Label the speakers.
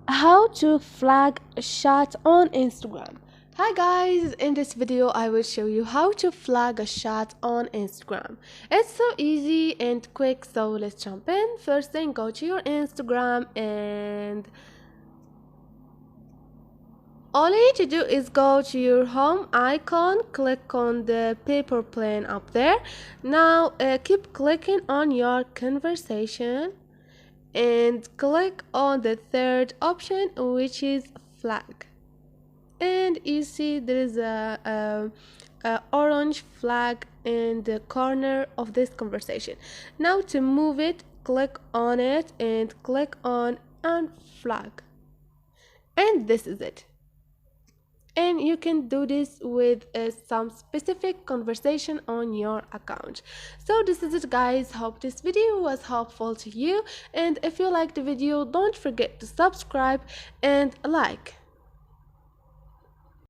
Speaker 1: How to flag a chat on Instagram. Hi guys, in this video I will show you how to flag a chat on Instagram. It's so easy and quick, so let's jump in. First thing, go to your Instagram and all you need to do is go to your home icon, click on the paper plane up there. Now keep clicking on your conversation and click on the third option, which is flag. And you see there is a orange flag in the corner of this conversation. Now to move it, click on it and click on unflag, and this is it. And you can do this with some specific conversation on your account. So this is it guys, hope this video was helpful to you, and if you liked the video, don't forget to subscribe and like.